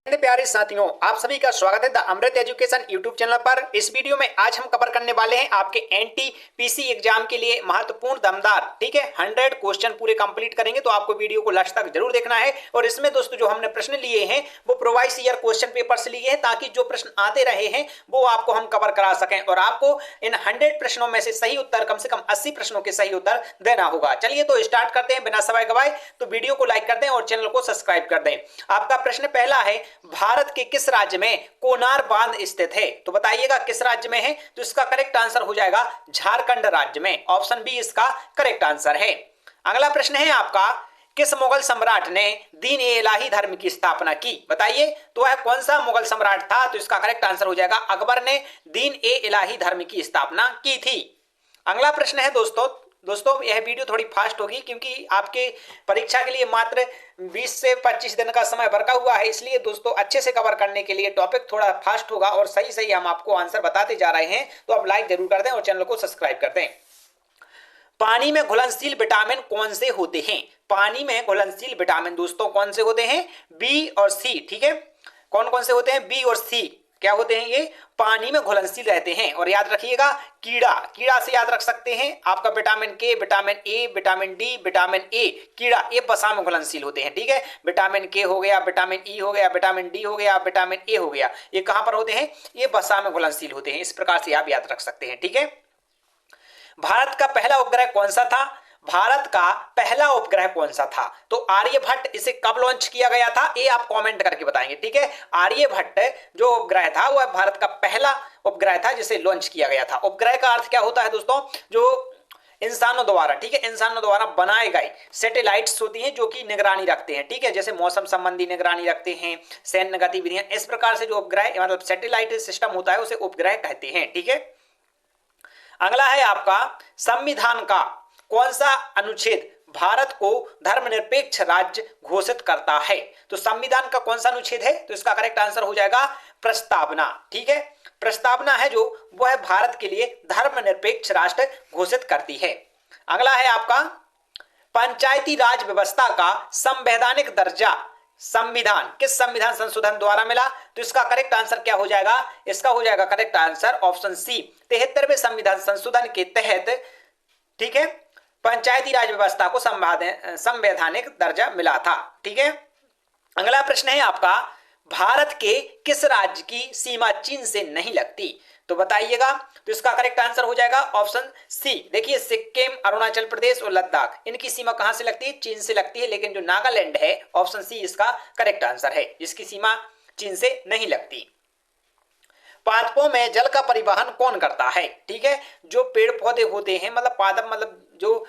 मेरे प्यारे साथियों, आप सभी का स्वागत है the Amrit education YouTube channel पर। इस वीडियो में आज हम कवर करने वाले हैं आपके एनटीपीसी एग्जाम के लिए महत्वपूर्ण दमदार, ठीक है, 100 क्वेश्चन पूरे कंप्लीट करेंगे। तो आपको वीडियो को लास्ट तक जरूर देखना है। और इसमें दोस्तों जो हमने प्रश्न लिए हैं वो प्रोवाइस ईयर क्वेश्चन पेपर से लिए हैं, ताकि जो प्रश्न आते रहे हैं वो आपको हम कवर करा सकें। और आपको इन 100 प्रश्नों में से सही उत्तर कम से कम 80 प्रश्नों के सही उत्तर देना होगा। चलिए तो स्टार्ट करते हैं बिना समय गवाए। तो वीडियो को लाइक कर दें और चैनल को सब्सक्राइब कर दें। आपका प्रश्न पहला है, भारत के किस राज्य में कोनार बांध स्थित है? तो बताइएगा किस राज्य में है। तो इसका करेक्ट आंसर हो जाएगा झारखंड राज्य में। ऑप्शन बी इसका करेक्ट आंसर है। अगला प्रश्न है आपका, किस मुगल सम्राट ने दीन ए इलाही धर्म की स्थापना की? बताइए तो वह कौन सा मुगल सम्राट था? तो इसका करेक्ट आंसर हो जाएगा अकबर ने दीन ए इलाही धर्म की स्थापना की थी। अगला प्रश्न है दोस्तों यह वीडियो थोड़ी फास्ट होगी, क्योंकि आपके परीक्षा के लिए मात्र 20 से 25 दिन का समय बचा हुआ है। इसलिए दोस्तों अच्छे से कवर करने के लिए टॉपिक थोड़ा फास्ट होगा और सही सही हम आपको आंसर बताते जा रहे हैं। तो आप लाइक जरूर कर दें और चैनल को सब्सक्राइब कर दें। पानी में घुलनशील विटामिन कौन से होते हैं? पानी में घुलनशील विटामिन दोस्तों कौन से होते हैं? बी और सी, ठीक है। कौन कौन से होते हैं? बी और सी क्या होते हैं? ये पानी में घुलनशील रहते हैं। और याद रखिएगा कीड़ा से याद रख सकते हैं आपका विटामिन के, vitamin A, vitamin D, vitamin A. कीड़ा ये वसा में घुलनशील होते हैं, ठीक है। विटामिन के हो गया, विटामिन ई हो गया, विटामिन डी हो गया, विटामिन ए हो गया। ये कहां पर होते हैं? ये वसा में घुलनशील होते हैं। इस प्रकार से आप याद रख सकते हैं, ठीक है। भारत का पहला उपग्रह कौन सा था? भारत का पहला उपग्रह कौन सा था? तो आर्यभट्ट। इसे कब लॉन्च किया गया था ये आप कमेंट करके बताएंगे, ठीक है। आर्यभट्ट जो उपग्रह था वह भारत का पहला उपग्रह था जिसे लॉन्च किया गया था। उपग्रह का अर्थ क्या होता है दोस्तों? जो इंसानों द्वारा, ठीक है, इंसानों द्वारा बनाए गए सैटेलाइट्स होती हैं जो कि निगरानी रखते हैं, ठीक है। जैसे मौसम संबंधी निगरानी रखते हैं, सैन्य गतिविधियां, इस प्रकार से जो उपग्रह मतलब सैटेलाइट सिस्टम होता है उसे उपग्रह कहते हैं, ठीक है। अगला है आपका, संविधान का कौन सा अनुच्छेद भारत को धर्मनिरपेक्ष राज्य घोषित करता है? तो संविधान का कौन सा अनुच्छेद है? तो इसका करेक्ट आंसर हो जाएगा प्रस्तावना, ठीक है। प्रस्तावना है जो वह भारत के लिए धर्मनिरपेक्ष राष्ट्र घोषित करती है। अगला है आपका, पंचायती राज व्यवस्था का संवैधानिक दर्जा संविधान किस संविधान संशोधन द्वारा मिला? तो इसका करेक्ट आंसर क्या हो जाएगा? इसका हो जाएगा करेक्ट आंसर ऑप्शन सी, 73वें संविधान संशोधन के तहत, ठीक है, पंचायती राज व्यवस्था को संवैधानिक दर्जा मिला था, ठीक है। अगला प्रश्न है आपका, भारत के किस राज्य की सीमा चीन से नहीं लगती? तो बताइएगा। तो इसका करेक्ट आंसर हो जाएगा ऑप्शन सी। देखिए सिक्किम, अरुणाचल प्रदेश और लद्दाख, इनकी सीमा कहां से लगती है? चीन से लगती है। लेकिन जो नागालैंड है, ऑप्शन सी इसका करेक्ट आंसर है, जिसकी सीमा चीन से नहीं लगती। पादपों में जल का परिवहन कौन करता है? ठीक है, जो पेड़ पौधे होते हैं, मतलब पादप मतलब जो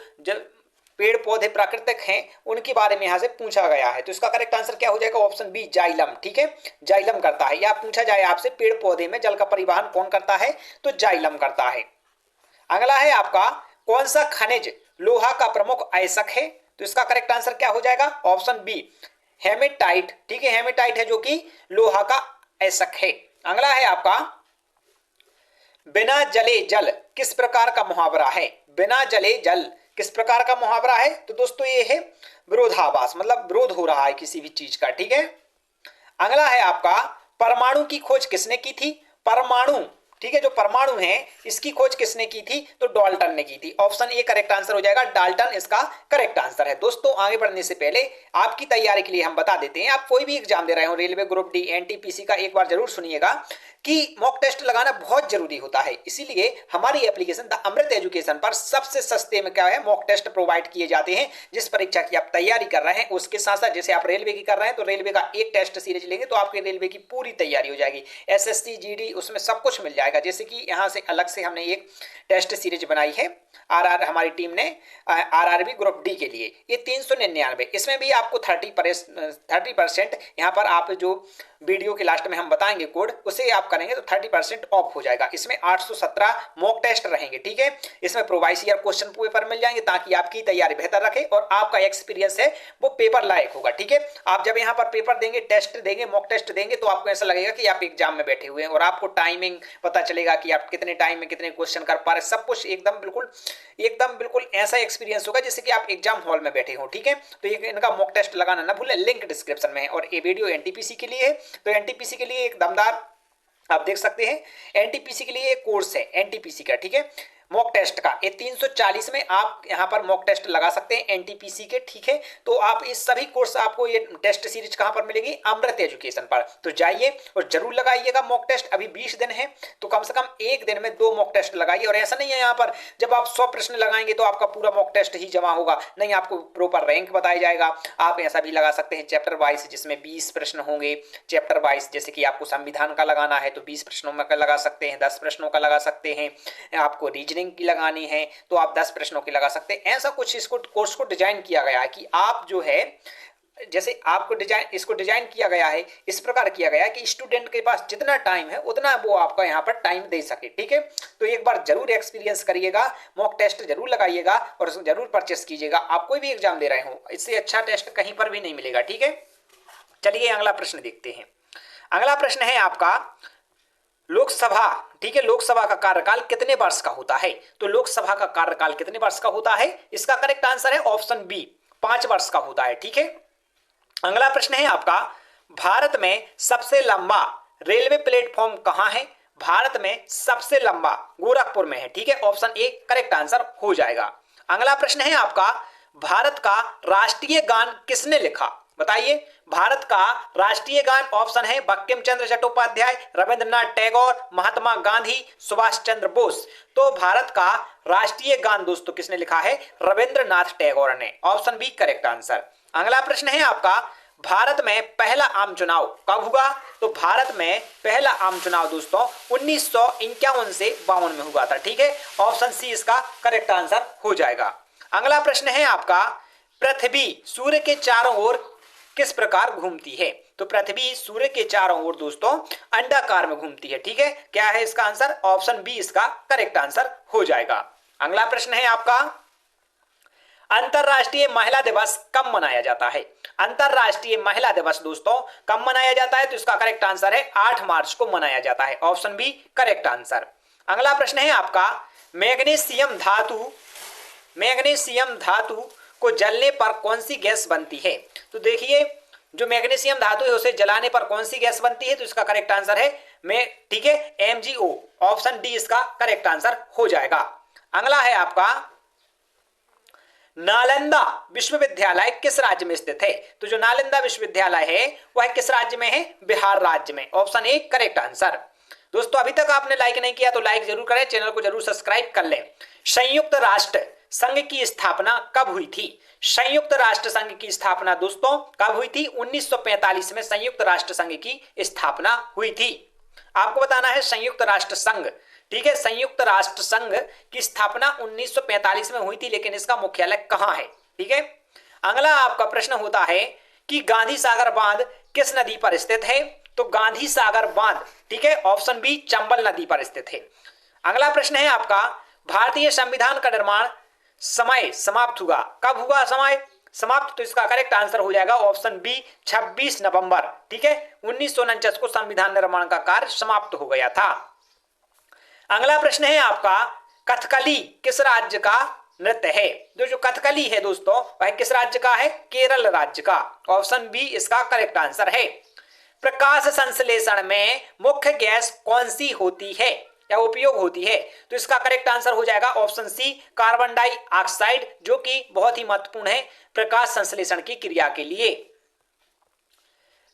पेड़ पौधे प्राकृतिक हैं उनके बारे में यहां से पूछा गया है। तो इसका करेक्ट आंसर क्या हो जाएगा? ऑप्शन बी जाइलम, ठीक है, जाइलम करता है। या पूछा जाए आपसे पेड़ पौधे में जल का परिवहन कौन करता है? तो जाइलम करता है। अगला है आपका, कौन सा खनिज लोहा का प्रमुख अयस्क है? तो इसका करेक्ट आंसर क्या हो जाएगा? ऑप्शन बी हेमेटाइट, ठीक है, हेमेटाइट है जो कि लोहा का अयस्क है। अगला है आपका, बिना जले जल किस प्रकार का मुहावरा है? बिना जले जल किस प्रकार का मुहावरा है? तो दोस्तों ये है विरोधाभास, मतलब विरोध हो रहा है किसी भी चीज का, ठीक है। अगला है आपका, परमाणु की खोज किसने की थी? परमाणु, ठीक है, जो परमाणु है इसकी खोज किसने की थी? तो डाल्टन ने की थी। ऑप्शन ए करेक्ट आंसर हो जाएगा, डाल्टन इसका करेक्ट आंसर है। दोस्तों आगे बढ़ने से पहले आपकी तैयारी के लिए हम बता देते हैं, आप कोई भी एग्जाम दे रहे हो, रेलवे ग्रुप डी, एनटीपीसी का, एक बार जरूर सुनिएगा कि मॉक टेस्ट लगाना बहुत जरूरी होता है। इसीलिए हमारी एप्लीकेशन द अमृत एजुकेशन पर सबसे सस्ते में क्या है, मॉक टेस्ट प्रोवाइड किए जाते हैं। जिस परीक्षा की आप तैयारी कर रहे हैं उसके साथ साथ जैसे आप रेलवे की कर रहे हैं तो रेलवे का एक टेस्ट सीरीज लेंगे तो आपके रेलवे की पूरी तैयारी हो जाएगी। एसएससी, जीडी, उसमें सब कुछ मिल जाएगा। जैसे कि यहाँ से अलग से हमने एक टेस्ट सीरीज बनाई है आरआर, हमारी टीम ने आरआरबी ग्रुप डी के लिए, ये 399, इसमें भी आपको 30% यहाँ पर आप जो वीडियो के लास्ट में हम बताएंगे कोड, उसे आप करेंगे तो 30% ऑफ हो जाएगा। इसमें 817 मॉक टेस्ट रहेंगे, ठीक है। इसमें प्रोवाइस ईयर क्वेश्चन पेपर मिल जाएंगे ताकि आपकी तैयारी बेहतर रखे और आपका एक्सपीरियंस है वो पेपर लायक होगा, ठीक है। आप जब यहाँ पर पेपर देंगे, टेस्ट देंगे, मॉक टेस्ट देंगे तो आपको ऐसा लगेगा कि आप एग्जाम में बैठे हुए हैं और आपको टाइमिंग पता चलेगा कि आप कितने टाइम में कितने क्वेश्चन कर पा रहे, सब कुछ एकदम बिल्कुल एकदम बिल्कुल ऐसा एक्सपीरियंस होगा जैसे कि आप एग्जाम हॉल में बैठे हो। ठीक है, तो ये इनका मॉक टेस्ट लगाना ना भूलें, लिंक डिस्क्रिप्शन में है। और ये वीडियो एनटीपीसी के लिए है, तो एनटीपीसी के लिए एक दमदार आप देख सकते हैं, एनटीपीसी के लिए एक कोर्स है एनटीपीसी का। ठीक है, मॉक टेस्ट का ये 340 में आप यहां पर मॉक टेस्ट लगा सकते हैं एनटीपीसी के। ठीक है, तो आप इस सभी कोर्स आपको ये टेस्ट सीरीज कहां पर मिलेगी, अमृत एजुकेशन पर। तो जाइए और जरूर लगाइएगा मॉक टेस्ट। अभी 20 दिन है, तो कम से कम एक दिन में 2 मॉक टेस्ट लगाइए। और ऐसा नहीं है यहाँ पर जब आप 100 प्रश्न लगाएंगे तो आपका पूरा मॉक टेस्ट ही जमा होगा, नहीं, आपको प्रॉपर रैंक बताया जाएगा। आप ऐसा भी लगा सकते हैं चैप्टर वाइज, जिसमें 20 प्रश्न होंगे चैप्टर वाइज। जैसे कि आपको संविधान का लगाना है तो 20 प्रश्नों में का लगा सकते हैं, 10 प्रश्नों का लगा सकते हैं। आपको रीजनिंग की लगानी है तो आप 10 प्रश्नों की लगा सकते हैं। ऐसा कुछ इसको कोर्स को डिजाइन किया गया है कि आप जो है, जैसे आपको इसको डिजाइन किया गया है, इस प्रकार किया गया है कि स्टूडेंट के पास जितना टाइम है उतना वो आपका यहाँ पर टाइम दे सके। ठीक है, तो एक बार जरूर एक्सपीरियंस करिएगा, मॉक टेस्ट जरूर लगाइएगा और जरूर परचेस कीजिएगा। आप कोई भी एग्जाम दे रहे हो, इससे अच्छा टेस्ट कहीं पर भी नहीं मिलेगा। ठीक है, चलिए अगला प्रश्न देखते हैं। अगला प्रश्न है आपका लोकसभा। ठीक है, लोकसभा का कार्यकाल कितने वर्ष का होता है? तो लोकसभा का कार्यकाल कितने वर्ष का होता है? इसका करेक्ट आंसर है ऑप्शन बी, 5 वर्ष का होता है। ठीक है, अगला प्रश्न है आपका भारत में सबसे लंबा रेलवे प्लेटफॉर्म कहां है? भारत में सबसे लंबा गोरखपुर में है। ठीक है, ऑप्शन ए करेक्ट आंसर हो जाएगा। अगला प्रश्न है आपका भारत का राष्ट्रीय गान किसने लिखा? बताइए, भारत का राष्ट्रीय गान ऑप्शन है बंकिम चंद्र चट्टोपाध्याय, रविंद्रनाथ टैगोर, महात्मा गांधी, सुभाष चंद्र बोस। तो भारत का राष्ट्रीय गान दोस्तों किसने लिखा है? रविंद्रनाथ टैगोर ने। Option B correct answer. अगला प्रश्न है आपका भारत में पहला आम चुनाव कब हुआ? तो भारत में पहला आम चुनाव दोस्तों 1951 से 52 में हुआ था। ठीक है, ऑप्शन सी इसका करेक्ट आंसर हो जाएगा। अगला प्रश्न है आपका पृथ्वी सूर्य के चारों ओर किस प्रकार घूमती है? तो पृथ्वी सूर्य के चारों ओर दोस्तों अंडाकार में घूमती है। ठीक है, क्या है इसका आंसर? ऑप्शन बी इसका करेक्ट आंसर हो जाएगा। अगला प्रश्न है आपका अंतरराष्ट्रीय महिला दिवस कब मनाया जाता है? अंतरराष्ट्रीय महिला दिवस दोस्तों कब मनाया जाता है? तो इसका करेक्ट आंसर है 8 मार्च को मनाया जाता है। Option B correct answer. अगला प्रश्न है आपका मैग्नीशियम धातु को जलने पर कौन सी गैस बनती है? तो देखिए, जो मैग्नीशियम धातु है उसे जलाने पर कौन सी गैस बनती है? तो इसका करेक्ट आंसर है ठीक है, MgO। ऑप्शन डी इसका करेक्ट आंसर हो जाएगा। अगला है आपका नालंदा विश्वविद्यालय किस राज्य में स्थित है? तो जो नालंदा विश्वविद्यालय है वह किस राज्य में है? बिहार राज्य में। Option A correct answer. दोस्तों अभी तक आपने लाइक नहीं किया तो लाइक जरूर करें, चैनल को जरूर सब्सक्राइब कर लें। संयुक्त राष्ट्र संघ की स्थापना कब हुई थी? संयुक्त राष्ट्र संघ की स्थापना दोस्तों कब हुई थी? 1945 में संयुक्त राष्ट्र संघ की स्थापना हुई थी। आपको बताना है संयुक्त राष्ट्र संघ। ठीक है, संयुक्त राष्ट्र संघ की स्थापना 1945 में हुई थी, लेकिन इसका मुख्यालय कहां है? ठीक है, अगला आपका प्रश्न होता है कि गांधी सागर बांध किस नदी पर स्थित है? तो गांधी सागर बांध, ठीक है, ऑप्शन बी चंबल नदी पर स्थित है। अगला प्रश्न है आपका भारतीय संविधान का निर्माण समय समाप्त हुआ कब हुआ? समय समाप्त, तो इसका करेक्ट आंसर हो जाएगा ऑप्शन बी 26 नवंबर। ठीक है, 1949 को संविधान निर्माण का कार्य समाप्त हो गया था। अगला प्रश्न है आपका कथकली किस राज्य का नृत्य है? जो कथकली है दोस्तों वह किस राज्य का है? केरल राज्य का। ऑप्शन बी इसका करेक्ट आंसर है। प्रकाश संश्लेषण में मुख्य गैस कौन सी होती है या उपयोग होती है? तो इसका करेक्ट आंसर हो जाएगा ऑप्शन सी कार्बन डाइऑक्साइड, जो कि बहुत ही महत्वपूर्ण है प्रकाश संश्लेषण की क्रिया के लिए।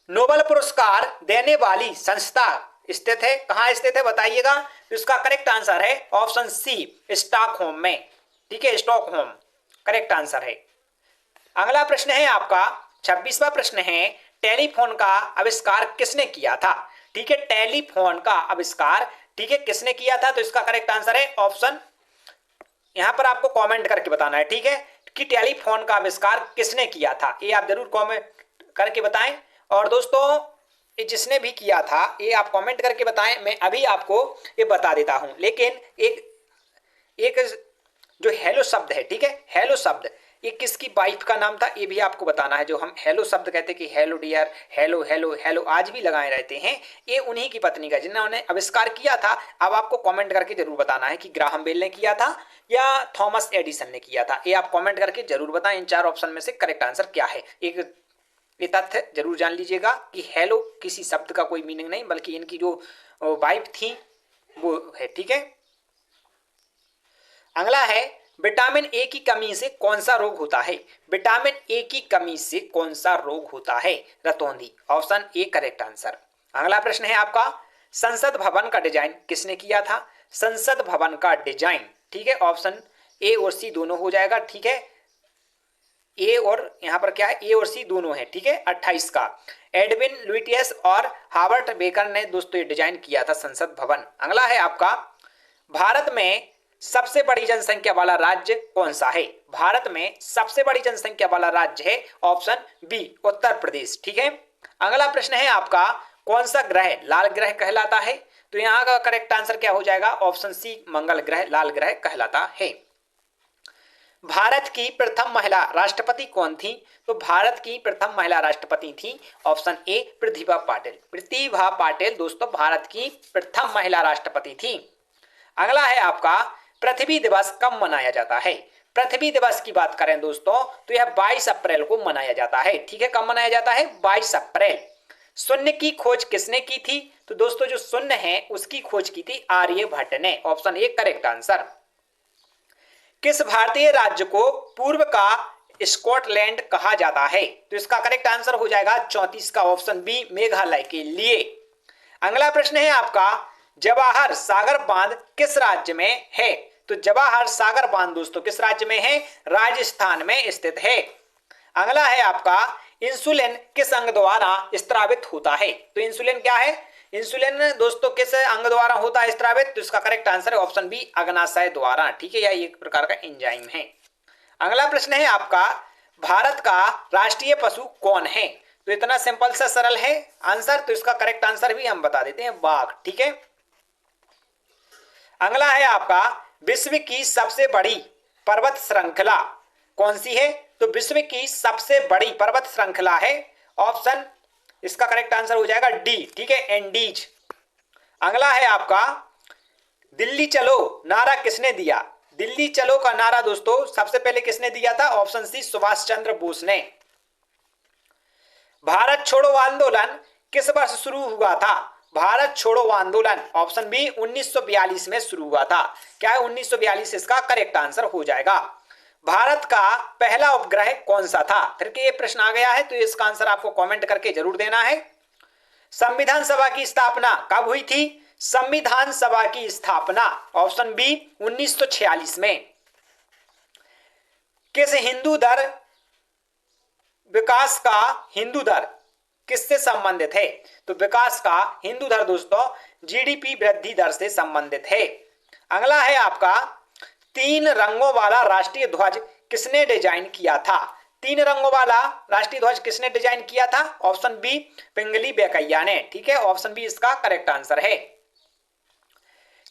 नोबेल पुरस्कार देने वाली संस्था स्थित है कहां स्थित है बताइएगा? तो इसका करेक्ट आंसर है ऑप्शन सी स्टॉकहोम में। ठीक है, स्टॉकहोम करेक्ट आंसर है। अगला प्रश्न है आपका 26वां प्रश्न है टेलीफोन का आविष्कार किसने किया था? ठीक है, टेलीफोन का आविष्कार ठीक है किसने किया था? तो इसका करेक्ट आंसर है ऑप्शन, यहां पर आपको कमेंट करके बताना है। ठीक है, कि टेलीफोन का आविष्कार किसने किया था, ये आप जरूर कमेंट करके बताएं। और दोस्तों ये जिसने भी किया था ये आप कमेंट करके बताएं, मैं अभी आपको ये बता देता हूं। लेकिन एक जो हेलो शब्द है, ठीक है, हेलो शब्द ये किसकी वाइफ का नाम था ये भी आपको बताना है। जो हम हेलो शब्द कहते हैं कि hello dear, hello hello hello आज भी लगाए रहते हैं, ये उन्हीं की पत्नी का जिन्होंने आविष्कार किया था। अब आपको कमेंट करके जरूर बताना है कि ग्राहम बेल ने किया था या थॉमस एडिसन ने किया था। ये आप कमेंट करके जरूर बताएं इन 4 ऑप्शन में से करेक्ट आंसर क्या है। एक ये तथ्य जरूर जान लीजिएगा कि हेलो किसी शब्द का कोई मीनिंग नहीं, बल्कि इनकी जो वाइफ थी वो है। ठीक है, अगला है विटामिन ए की कमी से कौन सा रोग होता है। विटामिन ए की कमी से कौन सा रोग होता है। रतौंधी, ऑप्शन ए करेक्ट आंसर। अगला प्रश्न है आपका, संसद भवन का डिजाइन किसने किया था। संसद भवन का डिजाइन, ठीक है, ऑप्शन ए और सी दोनों हो जाएगा। ठीक है, ए और यहां पर क्या है, ए और सी दोनों है। ठीक है, 28 का एडविन लुटियस और हार्वर्ड बेकर ने दोस्तों ये डिजाइन किया था संसद भवन। अगला है आपका, भारत में सबसे बड़ी जनसंख्या वाला राज्य कौन सा है। भारत में सबसे बड़ी जनसंख्या वाला राज्य है ऑप्शन बी उत्तर प्रदेश। ठीक है, अगला प्रश्न है आपका, कौन सा ग्रह लाल ग्रह कहलाता है। तो यहां का करेक्ट आंसर क्या हो जाएगा, ऑप्शन सी मंगल ग्रह लाल ग्रह कहलाता है। भारत की प्रथम महिला राष्ट्रपति कौन थी। तो भारत की प्रथम महिला राष्ट्रपति थी ऑप्शन ए प्रतिभा पाटिल। प्रतिभा पाटिल दोस्तों भारत की प्रथम महिला राष्ट्रपति थी। अगला है आपका, पृथ्वी दिवस कब मनाया जाता है। पृथ्वी दिवस की बात करें दोस्तों तो यह 22 अप्रैल को मनाया जाता है। ठीक है, कब मनाया जाता है, 22 अप्रैल। शून्य की खोज किसने की थी। तो दोस्तों जो शून्य है उसकी खोज की थी आर्यभट्ट ने, ऑप्शन ए करेक्ट आंसर। किस भारतीय राज्य को पूर्व का स्कॉटलैंड कहा जाता है। तो इसका करेक्ट आंसर हो जाएगा 34 का ऑप्शन बी मेघालय के लिए। अगला प्रश्न है आपका, जवाहर सागर बांध किस राज्य में है। तो जवाहर सागर बांध दोस्तों किस राज्य में है, राजस्थान में स्थित है। अगला है आपका, इंसुलिन किस अंग द्वारा स्त्रावित होता है। तो इंसुलिन क्या है, इंसुलिन दोस्तों किस अंग द्वारा होता है स्त्रावित। तो इसका करेक्ट आंसर है ऑप्शन बी अग्नाशय द्वारा। ठीक है, यह एक प्रकार का एंजाइम है। अगला प्रश्न है आपका, भारत का राष्ट्रीय पशु कौन है। तो इतना सिंपल सा सरल है आंसर, तो इसका करेक्ट आंसर भी हम बता देते हैं, बाघ। ठीक है, अगला है आपका, विश्व की सबसे बड़ी पर्वत श्रृंखला कौन सी है। तो विश्व की सबसे बड़ी पर्वत श्रृंखला है ऑप्शन, इसका करेक्ट आंसर हो जाएगा डी। ठीक है, एंडीज। अगला है आपका, दिल्ली चलो नारा किसने दिया। दिल्ली चलो का नारा दोस्तों सबसे पहले किसने दिया था, ऑप्शन सी सुभाष चंद्र बोस ने। भारत छोड़ो आंदोलन किस वर्ष शुरू हुआ था। भारत छोड़ो आंदोलन ऑप्शन बी 1942 में शुरू हुआ था। क्या है, 1942 इसका करेक्ट आंसर हो जाएगा। भारत का पहला उपग्रह कौन सा था। फिर के ये प्रश्न आ गया है तो इसका आंसर आपको कमेंट करके जरूर देना है। संविधान सभा की स्थापना कब हुई थी। संविधान सभा की स्थापना ऑप्शन बी 1946 में। किस हिंदू दर विकास का हिंदू दर किससे संबंधित है। तो विकास का हिंदू दर दोस्तों जीडीपी वृद्धि दर से संबंधित है। अगला है आपका, 3 रंगों वाला राष्ट्रीय ध्वज किसने डिजाइन किया था। 3 रंगों वाला राष्ट्रीय ध्वज किसने डिजाइन किया था, ऑप्शन बी पिंगली वेंकैया ने। ठीक है, ऑप्शन बी इसका करेक्ट आंसर है।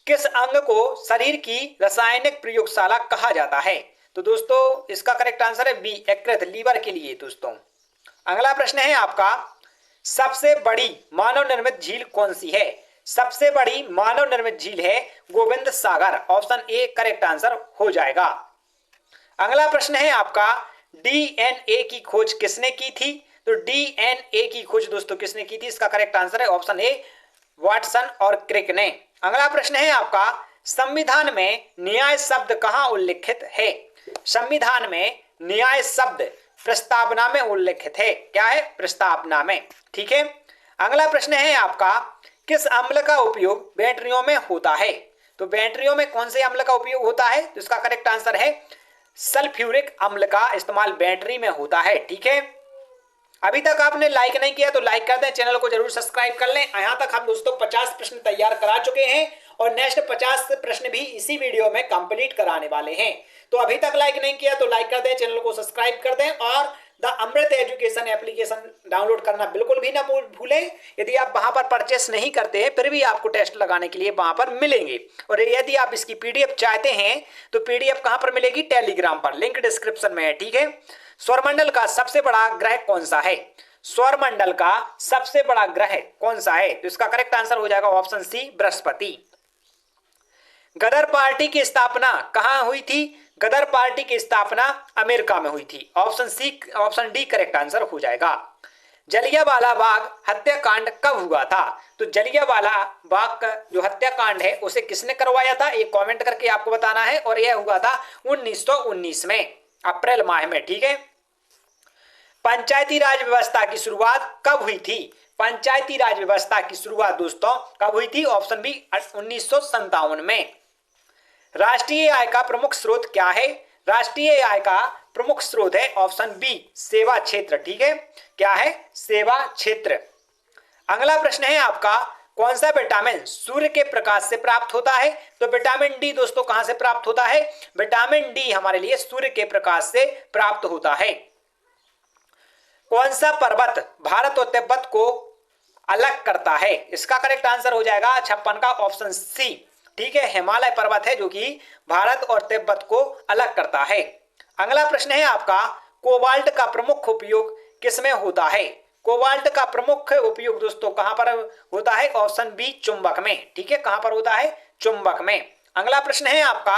किस अंग को शरीर की रासायनिक प्रयोगशाला कहा जाता है। तो दोस्तों इसका करेक्ट आंसर है बी यकृत, लीवर के लिए दोस्तों। अगला प्रश्न है आपका, सबसे बड़ी मानव निर्मित झील कौन सी है। सबसे बड़ी मानव निर्मित झील है गोविंद सागर, ऑप्शन ए करेक्ट आंसर हो जाएगा। अगला प्रश्न है आपका, डीएनए की खोज किसने की थी। तो डीएनए की खोज दोस्तों किसने की थी, इसका करेक्ट आंसर है ऑप्शन ए वाटसन और क्रिक ने। अगला प्रश्न है आपका, संविधान में न्याय शब्द कहां उल्लिखित है। संविधान में न्याय शब्द प्रस्तावना में उल्लिखित है। क्या है, प्रस्तावना में। ठीक है, अगला प्रश्न है आपका, किस अम्ल का उपयोग बैटरियों में होता है। तो बैटरियों में कौन से अम्ल का उपयोग होता है, तो इसका करेक्ट आंसर है सल्फ्यूरिक अम्ल का इस्तेमाल बैटरी में होता है। ठीक है, अभी तक आपने लाइक नहीं किया तो लाइक कर दें, चैनल को जरूर सब्सक्राइब कर लें। यहां तक हम दोस्तों 50 प्रश्न तैयार करा चुके हैं और नेक्स्ट 50 प्रश्न भी इसी वीडियो में कंप्लीट कराने वाले हैं। तो अभी तक लाइक नहीं किया तो लाइक कर दें, चैनल को सब्सक्राइब कर दें और the Amrit education application download करना बिल्कुल भी ना भूलें। यदि आप वहां पर परचेस नहीं करते हैं फिर भी आपको टेस्ट लगाने के लिए वहां पर मिलेंगे। और यदि आप इसकी पीडीएफ चाहते हैं तो पीडीएफ कहां पर मिलेगी, टेलीग्राम पर, लिंक डिस्क्रिप्शन में है, ठीक है। सौरमंडल का सबसे बड़ा ग्रह कौन सा है? सौरमंडल का सबसे बड़ा ग्रह कौन सा है? तो इसका करेक्ट आंसर हो जाएगा ऑप्शन सी, बृहस्पति। गदर पार्टी की स्थापना कहां हुई थी? गदर पार्टी की स्थापना अमेरिका में हुई थी। Option C, option D correct answer हो जाएगा। जलियांवाला बाग हत्याकांड कब हुआ था? तो जलियांवाला बाग का जो हत्याकांड है उसे किसने करवाया था, एक कमेंट करके आपको बताना है। और यह हुआ था 1919 में, अप्रैल माह में, ठीक है। पंचायती राज व्यवस्था की शुरुआत कब हुई थी? पंचायती राज व्यवस्था की शुरुआत दोस्तों कब हुई थी? ऑप्शन बी, 1957 में। राष्ट्रीय आय का प्रमुख स्रोत क्या है? राष्ट्रीय आय का प्रमुख स्रोत है ऑप्शन बी, सेवा क्षेत्र, ठीक है। क्या है? सेवा क्षेत्र। अगला प्रश्न है आपका, कौन सा विटामिन सूर्य के प्रकाश से प्राप्त होता है? तो विटामिन डी दोस्तों कहां से प्राप्त होता है? विटामिन डी हमारे लिए सूर्य के प्रकाश से प्राप्त होता है। कौन सा पर्वत भारत और तिब्बत को अलग करता है? इसका करेक्ट आंसर हो जाएगा 56 का, ऑप्शन सी, ठीक है। हिमालय पर्वत है जो कि भारत और तिब्बत को अलग करता है। अगला प्रश्न है आपका, कोबाल्ट का प्रमुख उपयोग किसमें होता है? कोबाल्ट का प्रमुख उपयोग दोस्तों कहां पर होता है? ऑप्शन बी, चुंबक में, ठीक है। कहां पर होता है? चुंबक में। अगला प्रश्न है आपका,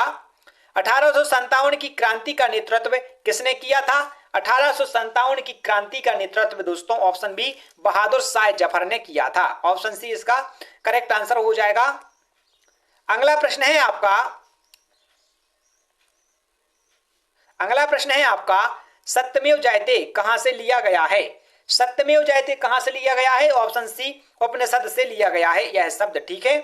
1857 की क्रांति का नेतृत्व किसने किया था? 1857 की क्रांति का नेतृत्व दोस्तों ऑप्शन बी, बहादुर शाह जफर ने किया था। ऑप्शन सी इसका करेक्ट आंसर हो जाएगा। अगला प्रश्न है आपका, सत्यमेव जयते कहां से लिया गया है? सत्यमेव जयते कहां से लिया गया है? ऑप्शन सी, उपनिषद से लिया गया है यह शब्द, ठीक है।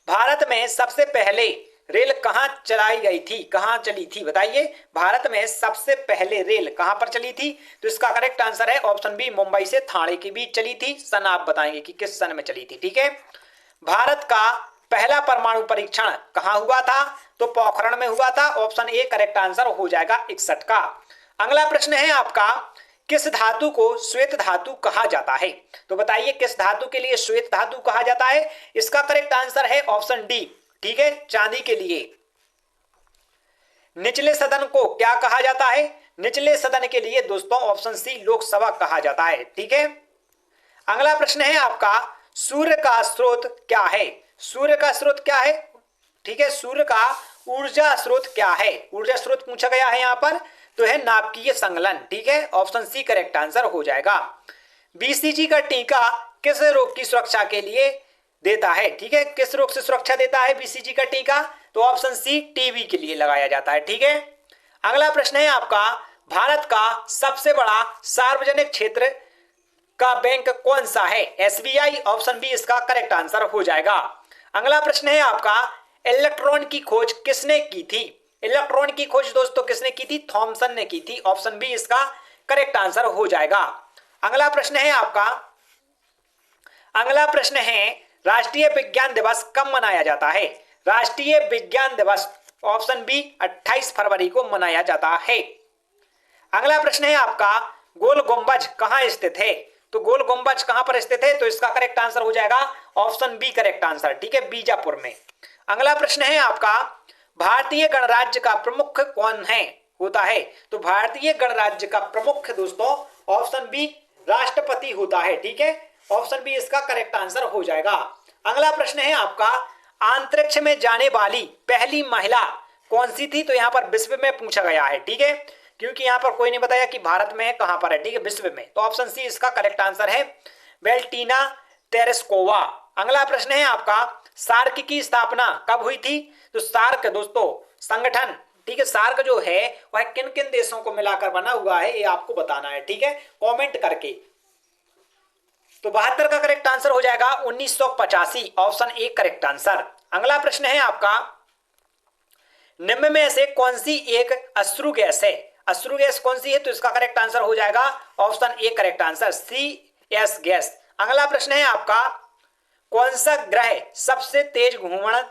भारत में सबसे पहले रेल कहां चलाई गई थी, कहां चली थी? बताइए, भारत में सबसे पहले रेल कहां पर चली थी? तो इसका करेक्ट आंसर है ऑप्शन बी, मुंबई से थाने के बीच चली थी। सन आप बताएंगे कि किस सन में चली थी, ठीक है। भारत का पहला परमाणु परीक्षण कहां हुआ था? तो पोखरण में हुआ था। ऑप्शन ए करेक्ट आंसर हो जाएगा 61 का। अगला प्रश्न है आपका, किस धातु को श्वेत धातु कहा जाता है? तो बताइए, किस धातु के लिए श्वेत धातु कहा जाता है? इसका करेक्ट आंसर है ऑप्शन डी, ठीक है, चांदी के लिए। निचले सदन को क्या कहा जाता है? निचले सदन के लिए दोस्तों ऑप्शन सी, लोकसभा कहा जाता है, ठीक है। अगला प्रश्न है आपका, सूर्य का स्रोत क्या है? सूर्य का स्रोत क्या है? ठीक है, सूर्य का ऊर्जा स्रोत क्या है? ऊर्जा स्रोत पूछा गया है यहां पर, तो है नाभिकीय संगलन, ठीक है। ऑप्शन सी करेक्ट आंसर हो जाएगा। बीसीजी का टीका किस रोग की सुरक्षा के लिए देता है? ठीक है, किस रोग से सुरक्षा देता है बीसीजी का टीका? तो ऑप्शन सी, टीबी के लिए लगाया जाता है, ठीक है। अगला प्रश्न है आपका, भारत का सबसे बड़ा सार्वजनिक क्षेत्र का बैंक कौन सा है? एसबीआई। ऑप्शन बी इसका करेक्ट आंसर हो जाएगा। अगला प्रश्न है आपका, इलेक्ट्रॉन की खोज किसने की थी? इलेक्ट्रॉन की खोज दोस्तों किसने की थी? थॉमसन ने की थी। ऑप्शन बी इसका करेक्ट आंसर हो जाएगा। अगला प्रश्न है आपका, अगला प्रश्न है, राष्ट्रीय विज्ञान दिवस कब मनाया जाता है? राष्ट्रीय विज्ञान दिवस ऑप्शन बी 28 फरवरी को मनाया जाता है। अगला प्रश्न है आपका, गोल गुंबज कहां स्थित है? तो गोल गुंबज कहां पर स्थित है? तो इसका करेक्ट आंसर हो जाएगा ऑप्शन बी करेक्ट आंसर, ठीक है, बीजापुर में। अगला प्रश्न है आपका, भारतीय गणराज्य का प्रमुख कौन है होता है? तो भारतीय गणराज्य का प्रमुख दोस्तों ऑप्शन बी राष्ट्रपति होता है, ठीक है। ऑप्शन बी इसका करेक्ट आंसर हो जाएगा। अगला प्रश्न है आपका, अंतरिक्ष में जाने वाली पहली महिला कौन सी थी? तो यहां पर विश्व में पूछा गया है, ठीक है, क्योंकि यहां पर कोई नहीं बताया कि भारत में है, कहां पर है, ठीक है, विश्व में। तो ऑप्शन सी इसका करेक्ट आंसर है, वेलेंटिना तेरेस्कोवा। अगला प्रश्न है आपका, सार्क की स्थापना कब हुई थी? तो सार्क दोस्तों संगठन, ठीक है, सार्क जो है वह किन किन देशों को मिलाकर बना हुआ है ये आपको बताना है, ठीक है, कमेंट करके। तो 72 का करेक्ट आंसर हो जाएगा 1985, ऑप्शन ए करेक्ट आंसर। अगला प्रश्न है आपका, निम्न में से कौन सी एक अश्रु गैस है? अश्रु गैस कौन सी है? तो इसका करेक्ट आंसर हो जाएगा option A correct answer, CS gas. अगला प्रश्न है आपका, कौन सा ग्रह सबसे तेज घूमन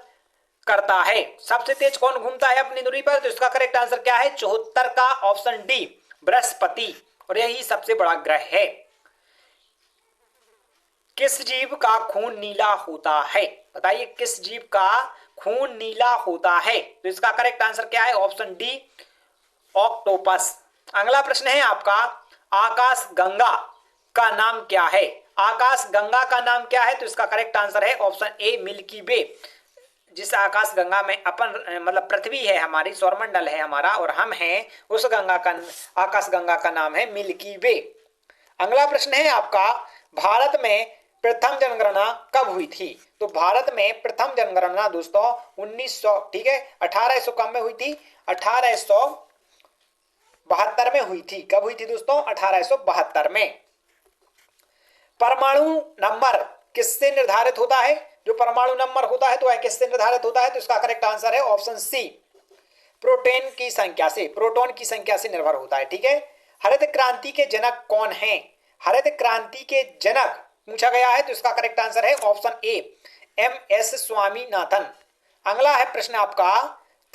करता है? सबसे तेज कौन घूमता है अपनी दूरी पर? तो इसका करेक्ट आंसर क्या है? 74 का, ऑप्शन डी बृहस्पति, और यही सबसे बड़ा ग्रह है। किस जीव का खून नीला होता है? बताइए किस जीव का खून नीला होता है? तो इसका करेक्ट आंसर क्या है? Option D, octopus. अगला प्रश्न है आपका, आकाश गंगा का नाम क्या है? आकाश गंगा का नाम क्या है? तो इसका करेक्ट आंसर है ऑप्शन ए, मिल्की वे। जिस आकाश गंगा में अपन मतलब पृथ्वी है हमारी, सौरमंडल है हमारा और हम हैं, उस गंगा का, आकाश गंगा का नाम है मिल्की वे। अगला प्रश्न है आपका, भारत में प्रथम जनगणना कब हुई थी? तो भारत में प्रथम जनगणना दोस्तों 1900, ठीक है, 1800 कब में हुई थी? 1872 में हुई थी। कब हुई थी दोस्तों? 1872 में। परमाणु नंबर किससे निर्धारित होता है? जो परमाणु नंबर होता है तो वह किससे निर्धारित होता है? तो इसका करेक्ट आंसर है ऑप्शन सी, प्रोटॉन की संख्या से, प्रोटॉन की संख्या से निर्भर होता है। ठीक है। हरित क्रांति के जनक कौन हैं? हरित क्रांति के जनक पूछा गया है तो इसका करेक्ट आंसर है option A, M S Swaminathan. अगला है प्रश्न आपका,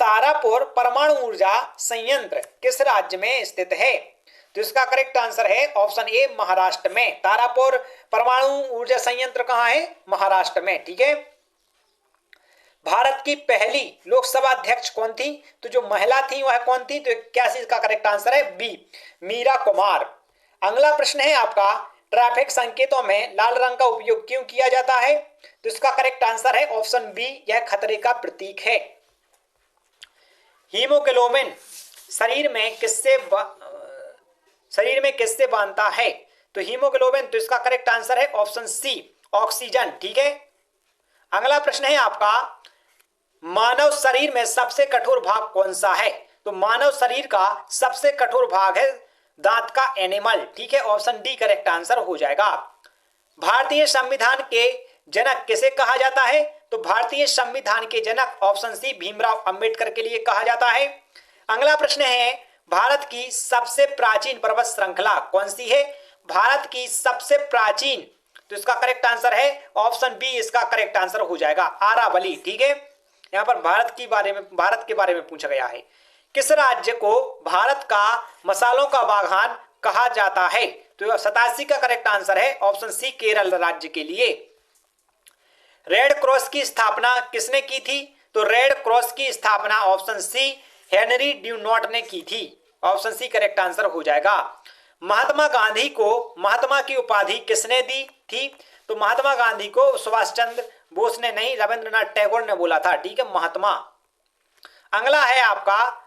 तारापुर परमाणु ऊर्जा संयंत्र किस राज्य में स्थित है? तो इसका करेक्ट आंसर है ऑप्शन ए, महाराष्ट्र में। तारापुर परमाणु ऊर्जा संयंत्र कहां है? महाराष्ट्र में। ठीक है। भारत की पहली लोकसभा अध्यक्ष कौन थी? तो जो महिला थी वह कौन थी? तो 81 का करेक्ट आंसर है बी, मीरा कुमार। अगला प्रश्न है आपका, ट्रैफिक संकेतों में लाल रंग का उपयोग क्यों किया जाता है? तो इसका करेक्ट आंसर है ऑप्शन बी, यह खतरे का प्रतीक है। हीमोग्लोबिन शरीर में किससे बांधता है? तो हीमोग्लोबिन, तो इसका करेक्ट आंसर है ऑप्शन सी, ऑक्सीजन। ठीक है। अगला प्रश्न है आपका, मानव शरीर में सबसे कठोर भाग कौन सा है? तो मानव शरीर का सबसे कठोर भाग है दांत का एनिमल। ठीक है। ऑप्शन डी करेक्ट आंसर हो जाएगा। भारतीय संविधान के जनक किसे कहा जाता है? तो भारतीय संविधान के जनक ऑप्शन सी, भीमराव अंबेडकर के लिए कहा जाता है। अगला प्रश्न है, भारत की सबसे प्राचीन पर्वत श्रृंखला कौन सी है? भारत की सबसे प्राचीन, तो इसका करेक्ट आंसर है ऑप्शन बी, इसका करेक्ट आंसर हो जाएगा आरावली। ठीक है। यहां पर भारत के बारे में पूछा गया है। किस राज्य को भारत का मसालों का बागान कहा जाता है? तो 87 का करेक्ट आंसर है ऑप्शन सी, केरल राज्य के लिए। रेड क्रॉस की स्थापना किसने की थी? तो रेड क्रॉस की स्थापना ऑप्शन सी, हेनरी ड्यूनॉट ने की थी। ऑप्शन सी करेक्ट आंसर हो जाएगा। महात्मा गांधी को महात्मा की उपाधि किसने दी थी? तो महात्मा गांधी को सुभाष चंद्र बोस ने नहीं, रविंद्रनाथ टैगोर ने बोला था। ठीक है, महात्मा। अगला है आपका,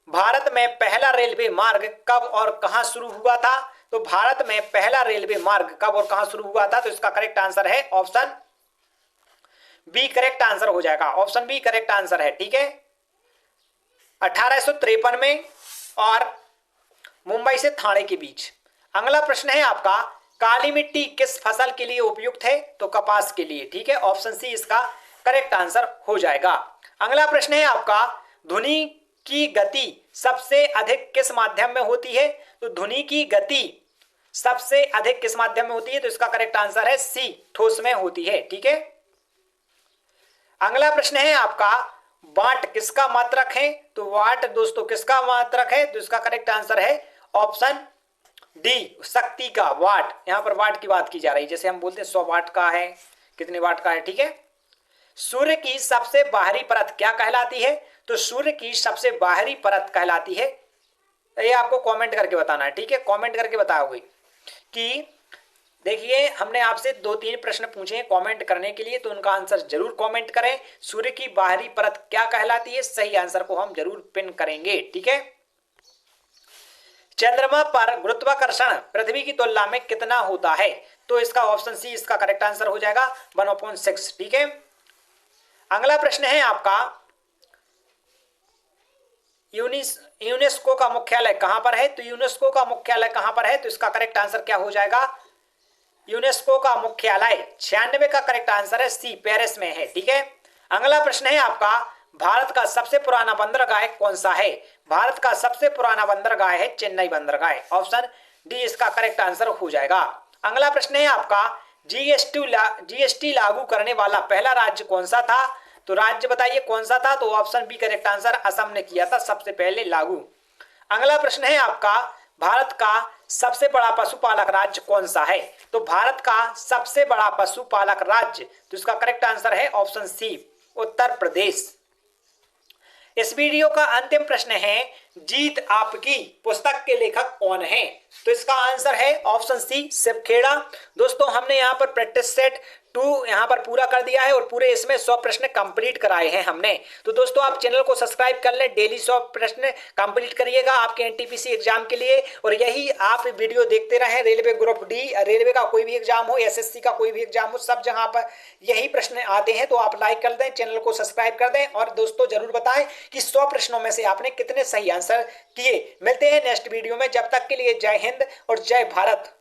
भारत में पहला रेलवे मार्ग कब और कहां शुरू हुआ था? तो भारत में पहला रेलवे मार्ग कब और कहां शुरू हुआ था? तो इसका करेक्ट आंसर है ऑप्शन बी, करेक्ट आंसर हो जाएगा। ऑप्शन बी करेक्ट आंसर है। ठीक है। 1853 में और मुंबई से थाने के बीच। अगला प्रश्न है आपका, काली मिट्टी किस फसल के लिए उपयुक्त है? तो कपास के लिए। ठीक है। ऑप्शन सी इसका करेक्ट आंसर हो जाएगा। अगला प्रश्न है आपका, ध्वनि की गति सबसे अधिक किस माध्यम में होती है? तो ध्वनि की गति सबसे अधिक किस माध्यम में होती है? तो इसका करेक्ट आंसर है सी, ठोस में होती है। ठीक है। अगला प्रश्न है आपका, वाट किसका मात्रक है? तो वाट दोस्तों किसका मात्रक है? तो इसका करेक्ट आंसर है ऑप्शन डी, शक्ति का, वाट। यहां पर वाट की बात की जा रही है, जैसे हम बोलते हैं 100 वाट का है, कितने वाट का है। ठीक है। सूर्य की सबसे बाहरी परत क्या कहलाती है? तो सूर्य की सबसे बाहरी परत कहलाती है, ये आपको कमेंट करके बताना है। ठीक है, कमेंट करके बताओगे कि देखिए हमने आपसे 2-3 प्रश्न पूछे हैं कमेंट करने के लिए, तो उनका आंसर जरूर कमेंट करें। सूर्य की बाहरी परत क्या कहलाती है? सही आंसर को हम जरूर पिन करेंगे। ठीक है। चंद्रमा पर गुरुत्वाकर्षण पृथ्वी की तुलना में कितना होता है? तो इसका ऑप्शन सी इसका करेक्ट आंसर हो जाएगा 1/6। ठीक है। अगला प्रश्न है आपका, यूनेस्को का मुख्यालय कहां पर है? तो यूनेस्को का मुख्यालय कहां पर है? तो इसका करेक्ट आंसर क्या हो जाएगा? यूनेस्को का मुख्यालय 96 का करेक्ट आंसर है सी, पेरिस में है। ठीक है। अगला प्रश्न है आपका, भारत का सबसे पुराना बंदरगाह कौन सा है? भारत का सबसे पुराना बंदरगाह है चेन्नई बंदरगाह। ऑप्शन डी इसका करेक्ट आंसर हो जाएगा। अगला प्रश्न है आपका, जीएसटी लागू करने वाला पहला राज्य कौन सा था? तो राज्य बताइए कौन सा था? तो option B correct answer, Assam ने किया था सबसे पहले लागू। अगला प्रश्न है आपका, भारत का सबसे बड़ा पशुपालक राज्य कौन सा है? तो भारत का सबसे बड़ा पशुपालक राज्य, तो इसका करेक्ट आंसर है ऑप्शन सी, उत्तर प्रदेश। इस वीडियो का अंतिम प्रश्न है, जीत आपकी पुस्तक के लेखक कौन है? तो इसका आंसर है ऑप्शन सी, शिव खेड़ा। दोस्तों हमने यहाँ पर प्रैक्टिस सेट 2 यहाँ पर पूरा कर दिया है और पूरे इसमें 100 प्रश्न कंप्लीट कराए हैं हमने। तो दोस्तों आप चैनल को सब्सक्राइब कर लें, डेली 100 प्रश्न कंप्लीट करिएगा आपके एनटीपीसी एग्जाम के लिए। और यही आप वीडियो देखते रहें, रेलवे ग्रुप डी, रेलवे का कोई भी एग्जाम हो, एसएससी का कोई भी एग्जाम हो, सब जगह पर यही प्रश्न आते हैं। तो आप लाइक कर दें, चैनल को सब्सक्राइब कर दें और दोस्तों जरूर बताएं कि 100 प्रश्नों में से आपने कितने सही आंसर किए। मिलते हैं नेक्स्ट वीडियो में, जब तक के लिए जय हिंद और जय भारत।